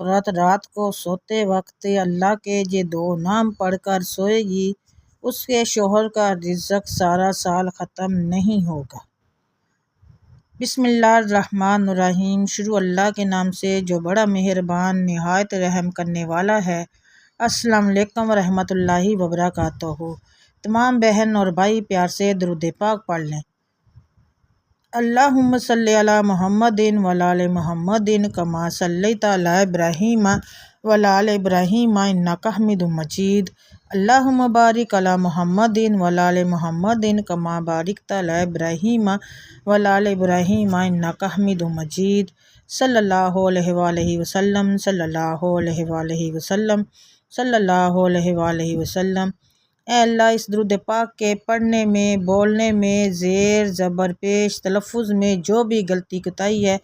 عورت رات کو سوتے وقت اللہ کے یہ دو نام پڑھ کر سوئے گی، اس کے شوہر کا رزق سارا سال ختم نہیں ہوگا۔ بسم اللہ الرحمن الرحیم۔ شروع اللہ کے نام سے جو بڑا مہربان نہایت رحم کرنے والا ہے۔ السلام علیکم ورحمۃ اللہ وبرکاتہ۔ تمام بہن اور بھائی پیار سے درود پاک پڑھ لیں۔ اللہم صلی علی محمد وعلی آل محمد کما صلیت علی ابراہیم وعلی آل ابراہیم انک حمید مجید۔ اللہم بارک علی محمد وعلی آل محمد کما بارکت علی ابراہیم وعلی آل ابراہیم انک حمید مجید۔ صلی اللہ علیہ وآلہ وسلم، صلی اللہ علیہ وآلہ وسلم، صلی اللہ علیہ وآلہ وسلم۔ اے اللہ، اس درود پاک کے پڑھنے میں، بولنے میں، زیر زبر پیش تلفظ میں جو بھی غلطی کوتاہی ہے،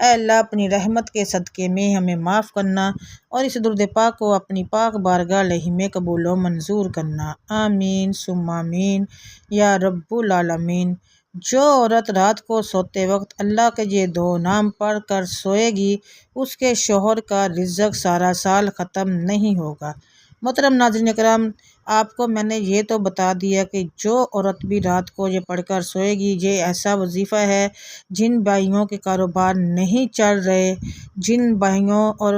اے اللہ اپنی رحمت کے صدقے میں ہمیں معاف کرنا اور اس درود پاک کو اپنی پاک بارگاہ میں قبول و منظور کرنا۔ آمین ثم آمین یا رب العالمین۔ جو عورت رات کو سوتے وقت اللہ کے یہ دو نام پڑھ کر سوئے گی، اس کے شوہر کا رزق سارا سال ختم نہیں ہوگا۔ محترم ناظرین کرام، آپ کو میں نے یہ تو بتا دیا کہ جو عورت بھی رات کو یہ پڑھ کر سوئے گی، یہ ایسا وظیفہ ہے جن بھائیوں کے کاروبار نہیں چل رہے، جن بھائیوں اور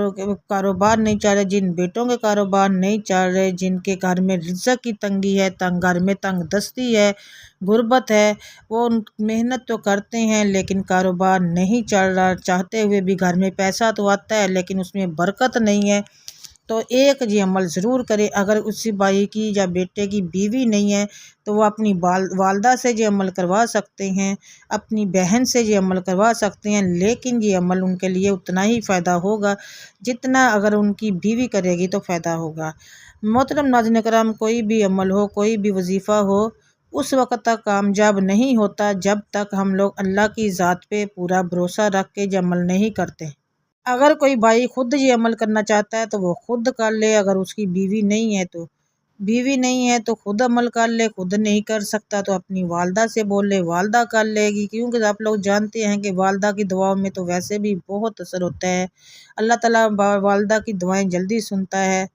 کاروبار نہیں چل رہے، جن بیٹوں کے کاروبار نہیں چل رہے، جن کے گھر میں رزق کی تنگی ہے، گھر میں تنگ دستی ہے، غربت ہے، وہ محنت تو کرتے ہیں لیکن کاروبار نہیں چل رہا، چاہتے ہوئے بھی گھر میں پیسہ تو آتا ہے لیکن اس میں برکت نہیں ہے، تو ایک یہ عمل ضرور کرے۔ اگر اسی بھائی کی یا بیٹے کی بیوی نہیں ہے تو وہ اپنی والدہ سے یہ عمل کروا سکتے ہیں، اپنی بہن سے یہ عمل کروا سکتے ہیں، لیکن یہ عمل ان کے لیے اتنا ہی فائدہ ہوگا جتنا اگر ان کی بیوی کرے گی تو فائدہ ہوگا۔ محترم ناظرین کرام، کوئی بھی عمل ہو، کوئی بھی وظیفہ ہو، اس وقت تک کامیاب نہیں ہوتا جب تک ہم لوگ اللہ کی ذات پہ پورا بھروسہ رکھ کے یہ عمل نہیں کرتے۔ اگر کوئی بھائی خود یہ عمل کرنا چاہتا ہے تو وہ خود کر لے، اگر اس کی بیوی نہیں ہے تو خود عمل کر لے، خود نہیں کر سکتا تو اپنی والدہ سے بول لے، والدہ کر لے گی، کیونکہ آپ لوگ جانتے ہیں کہ والدہ کی دعاؤں میں تو ویسے بھی بہت اثر ہوتا ہے، اللہ تعالیٰ والدہ کی دعائیں جلدی سنتا ہے۔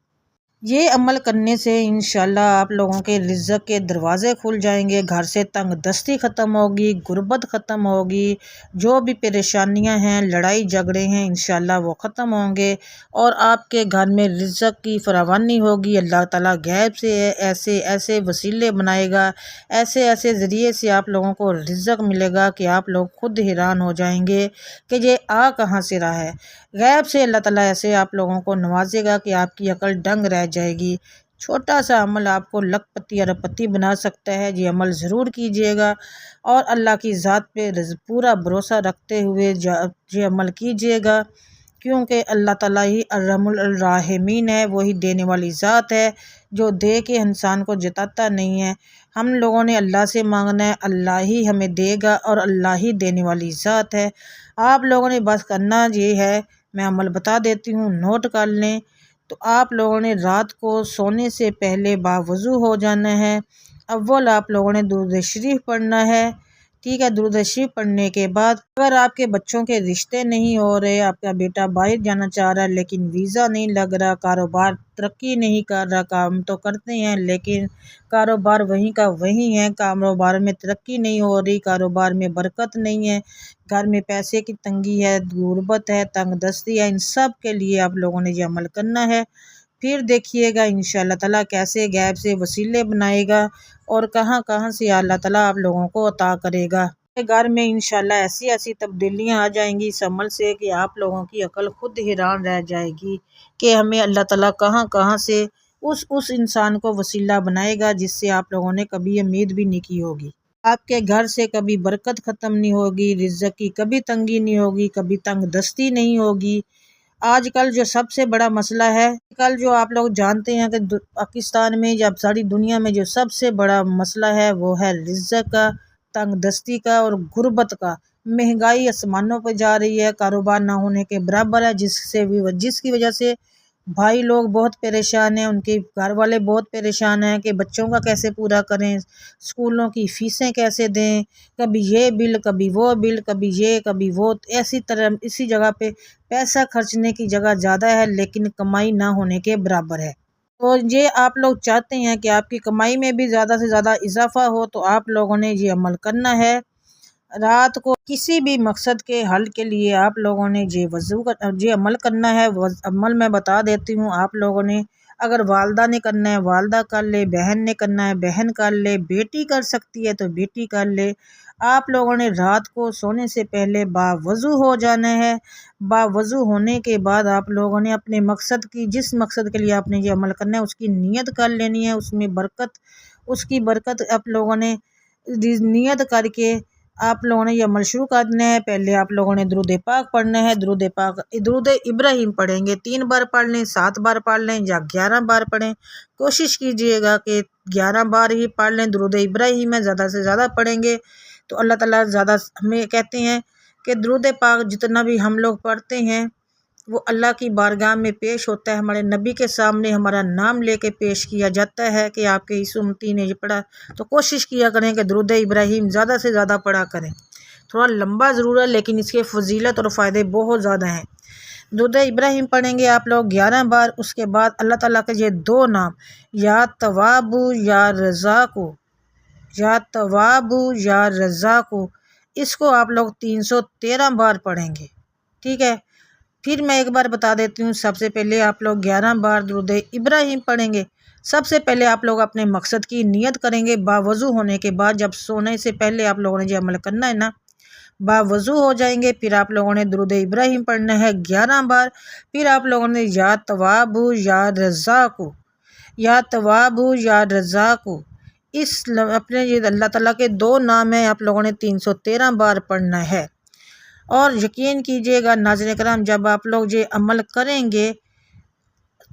یہ عمل کرنے سے انشاءاللہ آپ لوگوں کے رزق کے دروازے کھل جائیں گے، گھر سے تنگ دستی ختم ہوگی، غربت ختم ہوگی، جو بھی پریشانیاں ہیں، لڑائی جھگڑے ہیں، انشاءاللہ وہ ختم ہوں گے اور آپ کے گھر میں رزق کی فراوانی ہوگی۔ اللہ تعالیٰ غیب سے ایسے ایسے وسیلے بنائے گا، ایسے ایسے ذریعے سے آپ لوگوں کو رزق ملے گا کہ آپ لوگ خود حیران ہو جائیں گے کہ یہ کہاں سے رہا ہے۔ غیب سے اللہ تعالیٰ ایسے آپ لوگوں کو نوازے گا کہ آپ کی عقل دنگ رہ جائے گی۔ چھوٹا سا عمل آپ کو لکھ پتی ارب پتی بنا سکتا ہے، یہ عمل ضرور کیجیے گا اور اللہ کی ذات پہ پورا بھروسہ رکھتے ہوئے یہ عمل کیجیے گا، کیونکہ اللہ تعالیٰ ہی ارحم الراحمین ہے، وہی دینے والی ذات ہے جو دے کے انسان کو جتاتا نہیں ہے۔ ہم لوگوں نے اللہ سے مانگنا ہے، اللہ ہی ہمیں دے گا اور اللہ ہی دینے والی ذات ہے۔ آپ لوگوں نے بس کرنا یہ ہے، میں عمل بتا دیتی ہوں، نوٹ کر لیں۔ تو آپ لوگوں نے رات کو سونے سے پہلے باوضو ہو جانا ہے۔ اول آپ لوگوں نے درود شریف پڑھنا ہے، ٹھیک ہے۔ درود شریف پڑھنے کے بعد اگر آپ کے بچوں کے رشتے نہیں ہو رہے، آپ کا بیٹا باہر جانا چاہ رہا ہے لیکن ویزا نہیں لگ رہا، کاروبار ترقی نہیں کر رہا، کام تو کرتے ہیں لیکن کاروبار وہیں کا وہیں ہے، کاروبار میں ترقی نہیں ہو رہی، کاروبار میں برکت نہیں ہے، گھر میں پیسے کی تنگی ہے، غربت ہے، تنگ دستی ہے، ان سب کے لیے آپ لوگوں نے یہ عمل کرنا ہے۔ پھر دیکھیے گا انشاءاللہ تعالیٰ کیسے غیب سے وسیلے بنائے گا اور کہاں کہاں سے اللہ تعالیٰ آپ لوگوں کو عطا کرے گا۔ گھر میں انشاءاللہ ایسی ایسی تبدیلیاں آ جائیں گی اس عمل سے کہ آپ لوگوں کی عقل خود حیران رہ جائے گی کہ ہمیں اللہ تعالیٰ کہاں کہاں سے اس انسان کو وسیلہ بنائے گا جس سے آپ لوگوں نے کبھی امید بھی نہیں کی ہوگی۔ آپ کے گھر سے کبھی برکت ختم نہیں ہوگی، رزق کی کبھی تنگی نہیں ہوگی، کبھی تنگ دستی نہیں ہوگی۔ آج کل جو سب سے بڑا مسئلہ ہے، کل جو آپ لوگ جانتے ہیں کہ پاکستان میں یا ساری دنیا میں جو سب سے بڑا مسئلہ ہے وہ ہے رزق کا، تنگ دستی کا اور غربت کا۔ مہنگائی آسمانوں پہ جا رہی ہے، کاروبار نہ ہونے کے برابر ہے، جس کی وجہ سے بھائی لوگ بہت پریشان ہیں، ان کے گھر والے بہت پریشان ہیں کہ بچوں کا کیسے پورا کریں، اسکولوں کی فیسیں کیسے دیں، کبھی یہ بل کبھی وہ بل، کبھی یہ کبھی وہ، ایسی طرح اسی جگہ پہ پیسہ خرچنے کی جگہ زیادہ ہے لیکن کمائی نہ ہونے کے برابر ہے۔ تو یہ آپ لوگ چاہتے ہیں کہ آپ کی کمائی میں بھی زیادہ سے زیادہ اضافہ ہو، تو آپ لوگوں نے یہ عمل کرنا ہے۔ رات کو کسی بھی مقصد کے حل کے لیے آپ لوگوں نے یہ عمل کرنا ہے۔ عمل میں بتا دیتی ہوں، آپ لوگوں نے اگر والدہ نے کرنا ہے والدہ کر لے، بہن نے کرنا ہے بہن کر لے، بیٹی کر سکتی ہے تو بیٹی کر لے۔ آپ لوگوں نے رات کو سونے سے پہلے باوضو ہو جانا ہے۔ باوضو ہونے کے بعد آپ لوگوں نے اپنے مقصد کی، جس مقصد کے لیے آپ نے یہ عمل کرنا ہے اس کی نیت کر لینی ہے، اس کی برکت آپ لوگوں نے نیت کر کے آپ لوگوں نے یہ عمل شروع کرنا ہے۔ پہلے آپ لوگوں نے درود پاک پڑھنا ہے۔ درود ابراہیم پڑھیں گے، 3 بار پڑھ لیں، 7 بار پڑھ لیں یا 11 بار پڑھیں۔ کوشش کیجئے گا کہ 11 بار ہی پڑھ لیں۔ درود ابراہیم ہے، زیادہ سے زیادہ پڑھیں گے تو اللہ تعالیٰ زیادہ ہمیں کہتے ہیں کہ درود پاک جتنا بھی ہم لوگ پڑھتے ہیں وہ اللہ کی بارگاہ میں پیش ہوتا ہے، ہمارے نبی کے سامنے ہمارا نام لے کے پیش کیا جاتا ہے کہ آپ کے اس امتی نے یہ پڑھا۔ تو کوشش کیا کریں کہ درود ابراہیم زیادہ سے زیادہ پڑھا کریں۔ تھوڑا لمبا ضرور ہے لیکن اس کے فضیلت اور فائدے بہت زیادہ ہیں۔ درود ابراہیم پڑھیں گے آپ لوگ 11 بار۔ اس کے بعد اللہ تعالیٰ کے یہ 2 نام، یا تواب یا رزاق، یا تواب یا رزاق، اس کو آپ لوگ 313 بار پڑھیں گے، ٹھیک ہے۔ پھر میں ایک بار بتا دیتی ہوں، سب سے پہلے آپ لوگ 11 بار درود ابراہیم پڑھیں گے۔ سب سے پہلے آپ لوگ اپنے مقصد کی نیت کریں گے باوضو ہونے کے بعد۔ جب سونے سے پہلے آپ لوگوں نے یہ عمل کرنا ہے نا، باوضو ہو جائیں گے، پھر آپ لوگوں نے درود ابراہیم پڑھنا ہے 11 بار۔ پھر آپ لوگوں نے یا تواب یا رزاق، یا تواب یا رزاق، اپنے یہ اللہ تعالیٰ کے 2 نام ہیں، آپ لوگوں نے 313 بار پڑھنا ہے۔ اور یقین کیجئے گا ناظرین کرام، جب آپ لوگ یہ عمل کریں گے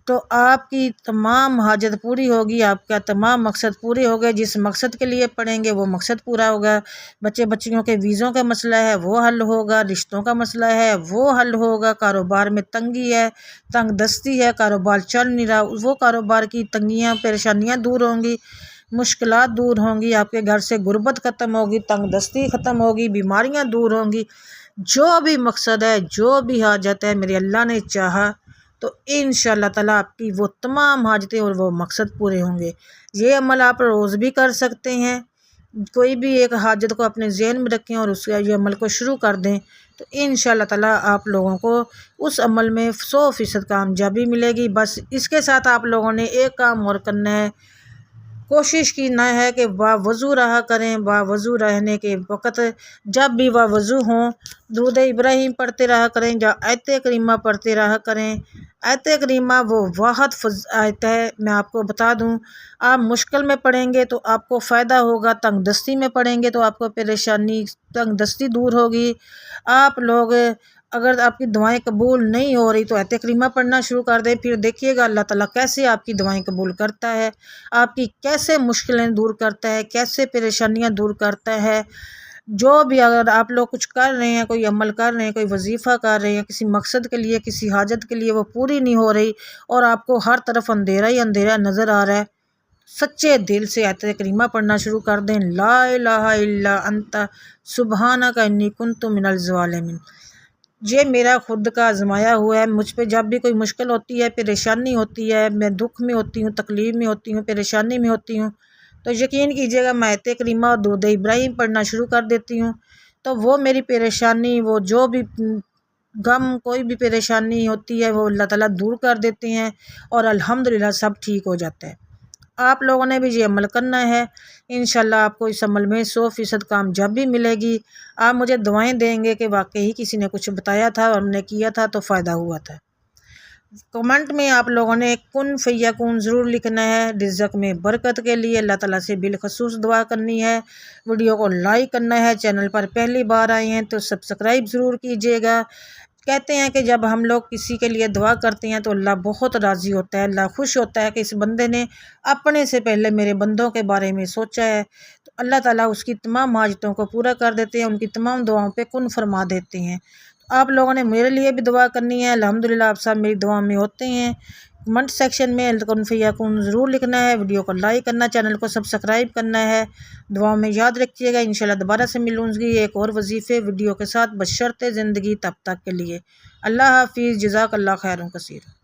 تو آپ کی تمام حاجت پوری ہوگی، آپ کا تمام مقصد پورے ہوگئے۔ جس مقصد کے لیے پڑھیں گے وہ مقصد پورا ہوگا۔ بچیوں کے ویزوں کا مسئلہ ہے وہ حل ہوگا، رشتوں کا مسئلہ ہے وہ حل ہوگا، کاروبار میں تنگی ہے، تنگ دستی ہے، کاروبار چل نہیں رہا، وہ کاروبار کی تنگیاں پریشانیاں دور ہوں گی، مشکلات دور ہوں گی، آپ کے گھر سے غربت ختم ہوگی، تنگ دستی ختم ہوگی، بیماریاں دور ہوں گی۔ جو بھی مقصد ہے، جو بھی حاجت ہے، میرے اللہ نے چاہا تو انشاءاللہ تعالیٰ آپ کی وہ تمام حاجتیں اور وہ مقصد پورے ہوں گے۔ یہ عمل آپ روز بھی کر سکتے ہیں۔ کوئی بھی ایک حاجت کو اپنے ذہن میں رکھیں اور اس کا یہ عمل کو شروع کر دیں تو انشاءاللہ تعالیٰ آپ لوگوں کو اس عمل میں 100% کامیابی ملے گی۔ بس اس کے ساتھ آپ لوگوں نے ایک کام اور کرنا ہے، کوشش کرنا ہے کہ باوضو رہا کریں۔ باوضو رہنے کے وقت جب بھی باوضو ہوں درود ابراہیم پڑھتے رہا کریں یا آیت کریمہ پڑھتے رہا کریں۔ آیت کریمہ وہ واحد آیت ہے، میں آپ کو بتا دوں، آپ مشکل میں پڑھیں گے تو آپ کو فائدہ ہوگا، تنگ دستی میں پڑھیں گے تو آپ کو پریشانی تنگ دستی دور ہوگی۔ آپ لوگ اگر آپ کی دعائیں قبول نہیں ہو رہی تو آیت کریمہ پڑھنا شروع کر دیں، پھر دیکھیے گا اللہ تعالیٰ کیسے آپ کی دعائیں قبول کرتا ہے، آپ کی کیسے مشکلیں دور کرتا ہے، کیسے پریشانیاں دور کرتا ہے۔ جو بھی اگر آپ لوگ کچھ کر رہے ہیں، کوئی عمل کر رہے ہیں، کوئی وظیفہ کر رہے ہیں، کسی مقصد کے لیے، کسی حاجت کے لیے وہ پوری نہیں ہو رہی اور آپ کو ہر طرف اندھیرا ہی اندھیرا نظر آ رہا ہے، سچے دل سے آیت کریمہ پڑھنا شروع کر دیں، لا الہ الا انت سبحانک انی کنت من الظالمین۔ یہ میرا خود کا آزمایا ہوا ہے، مجھ پہ جب بھی کوئی مشکل ہوتی ہے، پریشانی ہوتی ہے، میں دکھ میں ہوتی ہوں، تکلیف میں ہوتی ہوں، پریشانی میں ہوتی ہوں، تو یقین کیجیے گا میں آیت کریمہ اور درود ابراہیم پڑھنا شروع کر دیتی ہوں تو وہ میری پریشانی، وہ جو بھی غم، کوئی بھی پریشانی ہوتی ہے وہ اللہ تعالیٰ دور کر دیتے ہیں اور الحمدللہ سب ٹھیک ہو جاتا ہے۔ آپ لوگوں نے بھی یہ عمل کرنا ہے، انشاءاللہ آپ کو اس عمل میں 100% کامیابی ملے گی۔ آپ مجھے دعائیں دیں گے کہ واقعی کسی نے کچھ بتایا تھا اور ہم نے کیا تھا تو فائدہ ہوا تھا۔ کمنٹ میں آپ لوگوں نے کن فیکون ضرور لکھنا ہے، رزق میں برکت کے لیے اللہ تعالیٰ سے بالخصوص دعا کرنی ہے، ویڈیو کو لائک کرنا ہے، چینل پر پہلی بار آئے ہیں تو سبسکرائب ضرور کیجیے گا۔ کہتے ہیں کہ جب ہم لوگ کسی کے لیے دعا کرتے ہیں تو اللہ بہت راضی ہوتا ہے، اللہ خوش ہوتا ہے کہ اس بندے نے اپنے سے پہلے میرے بندوں کے بارے میں سوچا ہے، تو اللہ تعالیٰ اس کی تمام حاجتوں کو پورا کر دیتے ہیں، ان کی تمام دعاؤں پہ کن فرما دیتے ہیں۔ آپ لوگوں نے میرے لیے بھی دعا کرنی ہے، الحمدللہ آپ سب میری دعا میں ہوتے ہیں، کمنٹ سیکشن میں کن فیکون ضرور لکھنا ہے، ویڈیو کو لائک کرنا، چینل کو سبسکرائب کرنا ہے۔ دعاؤں میں یاد رکھیے گا، انشاءاللہ دوبارہ سے ملوں گی ایک اور وظیفے ویڈیو کے ساتھ بشرط زندگی تب تک کے لیے۔ اللہ حافظ، جزاک اللہ خیر کثیر۔